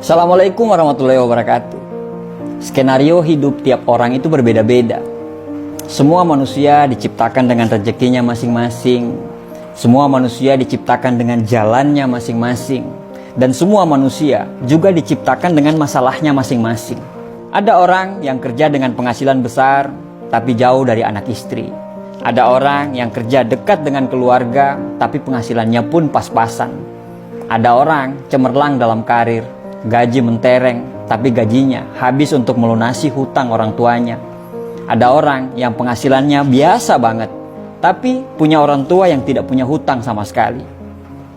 Assalamualaikum warahmatullahi wabarakatuh. Skenario hidup tiap orang itu berbeda-beda. Semua manusia diciptakan dengan rezekinya masing-masing. Semua manusia diciptakan dengan jalannya masing-masing. Dan semua manusia juga diciptakan dengan masalahnya masing-masing. Ada orang yang kerja dengan penghasilan besar, tapi jauh dari anak istri. Ada orang yang kerja dekat dengan keluarga, tapi penghasilannya pun pas-pasan. Ada orang cemerlang dalam karir, gaji mentereng, tapi gajinya habis untuk melunasi hutang orang tuanya. Ada orang yang penghasilannya biasa banget, tapi punya orang tua yang tidak punya hutang sama sekali.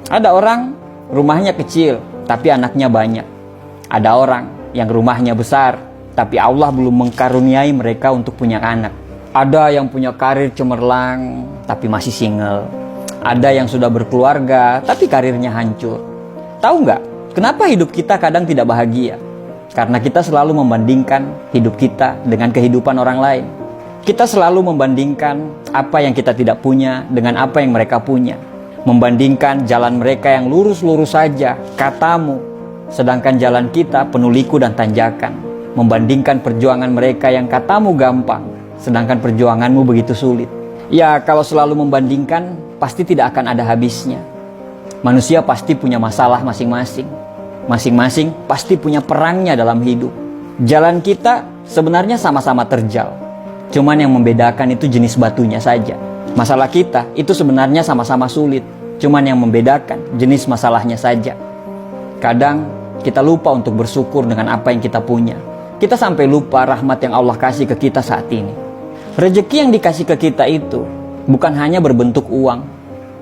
Ada orang rumahnya kecil, tapi anaknya banyak. Ada orang yang rumahnya besar, tapi Allah belum mengkaruniai mereka untuk punya anak. Ada yang punya karir cemerlang, tapi masih single. Ada yang sudah berkeluarga, tapi karirnya hancur. Tahu nggak? Kenapa hidup kita kadang tidak bahagia? Karena kita selalu membandingkan hidup kita dengan kehidupan orang lain. Kita selalu membandingkan apa yang kita tidak punya dengan apa yang mereka punya. Membandingkan jalan mereka yang lurus-lurus saja, katamu, sedangkan jalan kita penuh liku dan tanjakan. Membandingkan perjuangan mereka yang katamu gampang, sedangkan perjuanganmu begitu sulit. Ya, kalau selalu membandingkan, pasti tidak akan ada habisnya. Manusia pasti punya masalah masing-masing. Masing-masing pasti punya perangnya dalam hidup. Jalan kita sebenarnya sama-sama terjal. Cuman yang membedakan itu jenis batunya saja. Masalah kita itu sebenarnya sama-sama sulit. Cuman yang membedakan jenis masalahnya saja. Kadang kita lupa untuk bersyukur dengan apa yang kita punya. Kita sampai lupa rahmat yang Allah kasih ke kita saat ini. Rezeki yang dikasih ke kita itu bukan hanya berbentuk uang,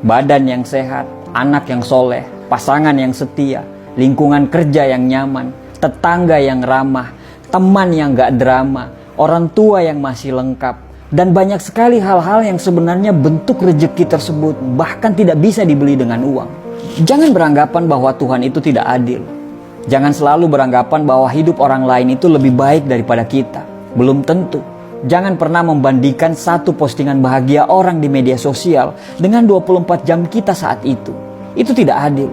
badan yang sehat, anak yang soleh, pasangan yang setia, lingkungan kerja yang nyaman, tetangga yang ramah, teman yang gak drama, orang tua yang masih lengkap, dan banyak sekali hal-hal yang sebenarnya bentuk rezeki tersebut bahkan tidak bisa dibeli dengan uang. Jangan beranggapan bahwa Tuhan itu tidak adil. Jangan selalu beranggapan bahwa hidup orang lain itu lebih baik daripada kita. Belum tentu. Jangan pernah membandingkan satu postingan bahagia orang di media sosial dengan 24 jam kita saat itu. Itu tidak adil.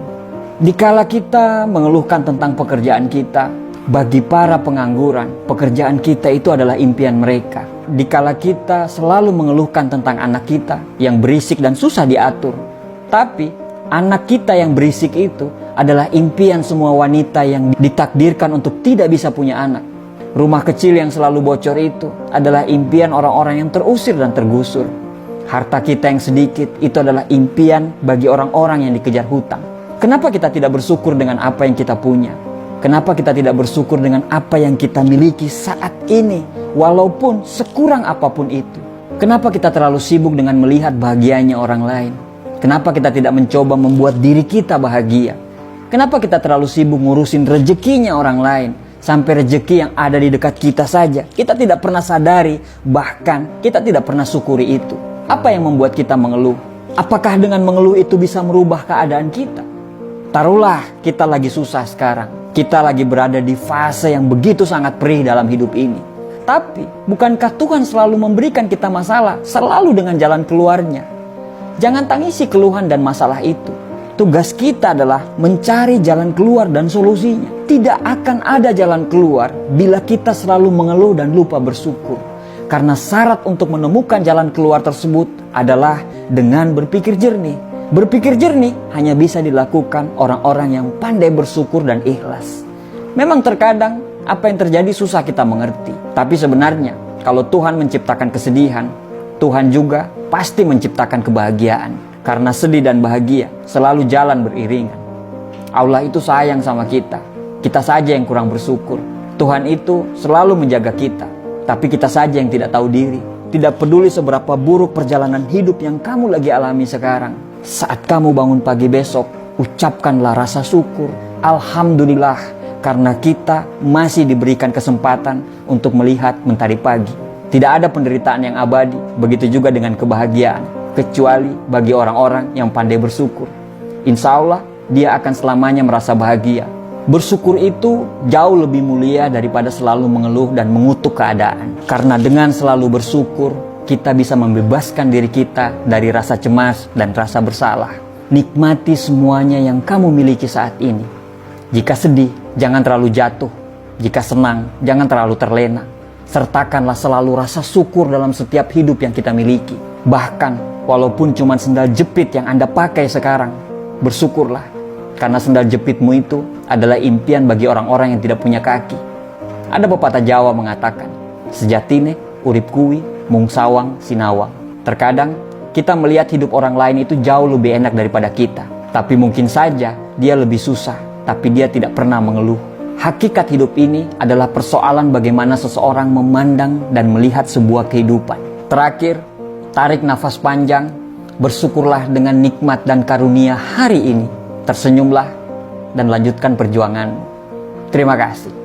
Dikala kita mengeluhkan tentang pekerjaan kita, bagi para pengangguran, pekerjaan kita itu adalah impian mereka. Dikala kita selalu mengeluhkan tentang anak kita yang berisik dan susah diatur, tapi anak kita yang berisik itu adalah impian semua wanita yang ditakdirkan untuk tidak bisa punya anak. Rumah kecil yang selalu bocor itu adalah impian orang-orang yang terusir dan tergusur. Harta kita yang sedikit itu adalah impian bagi orang-orang yang dikejar hutang. Kenapa kita tidak bersyukur dengan apa yang kita punya? Kenapa kita tidak bersyukur dengan apa yang kita miliki saat ini, walaupun sekurang apapun itu? Kenapa kita terlalu sibuk dengan melihat bahagianya orang lain? Kenapa kita tidak mencoba membuat diri kita bahagia? Kenapa kita terlalu sibuk ngurusin rezekinya orang lain? Sampai rezeki yang ada di dekat kita saja kita tidak pernah sadari, bahkan kita tidak pernah syukuri itu. Apa yang membuat kita mengeluh? Apakah dengan mengeluh itu bisa merubah keadaan kita? Taruhlah kita lagi susah sekarang. Kita lagi berada di fase yang begitu sangat perih dalam hidup ini. Tapi bukankah Tuhan selalu memberikan kita masalah, selalu dengan jalan keluarnya? Jangan tangisi keluhan dan masalah itu. Tugas kita adalah mencari jalan keluar dan solusinya. Tidak akan ada jalan keluar bila kita selalu mengeluh dan lupa bersyukur. Karena syarat untuk menemukan jalan keluar tersebut adalah dengan berpikir jernih. Berpikir jernih hanya bisa dilakukan orang-orang yang pandai bersyukur dan ikhlas. Memang terkadang apa yang terjadi susah kita mengerti. Tapi sebenarnya kalau Tuhan menciptakan kesedihan, Tuhan juga pasti menciptakan kebahagiaan. Karena sedih dan bahagia selalu jalan beriringan. Allah itu sayang sama kita. Kita saja yang kurang bersyukur. Tuhan itu selalu menjaga kita. Tapi kita saja yang tidak tahu diri. Tidak peduli seberapa buruk perjalanan hidup yang kamu lagi alami sekarang. Saat kamu bangun pagi besok, ucapkanlah rasa syukur. Alhamdulillah, karena kita masih diberikan kesempatan untuk melihat mentari pagi. Tidak ada penderitaan yang abadi, begitu juga dengan kebahagiaan. Kecuali bagi orang-orang yang pandai bersyukur. Insya Allah, dia akan selamanya merasa bahagia. Bersyukur itu jauh lebih mulia daripada selalu mengeluh dan mengutuk keadaan. Karena dengan selalu bersyukur, kita bisa membebaskan diri kita dari rasa cemas dan rasa bersalah. Nikmati semuanya yang kamu miliki saat ini. Jika sedih, Jangan terlalu jatuh. Jika senang, jangan terlalu terlena. Sertakanlah selalu rasa syukur dalam setiap hidup yang kita miliki. Bahkan, walaupun cuma sendal jepit yang Anda pakai sekarang, bersyukurlah. Karena sendal jepitmu itu adalah impian bagi orang-orang yang tidak punya kaki. Ada pepatah Jawa mengatakan, sejatine urip kuwi mung sawang sinawang. Terkadang, kita melihat hidup orang lain itu jauh lebih enak daripada kita. Tapi mungkin saja dia lebih susah, tapi dia tidak pernah mengeluh. Hakikat hidup ini adalah persoalan bagaimana seseorang memandang dan melihat sebuah kehidupan. Terakhir, tarik nafas panjang, bersyukurlah dengan nikmat dan karunia hari ini. Tersenyumlah dan lanjutkan perjuanganmu. Terima kasih.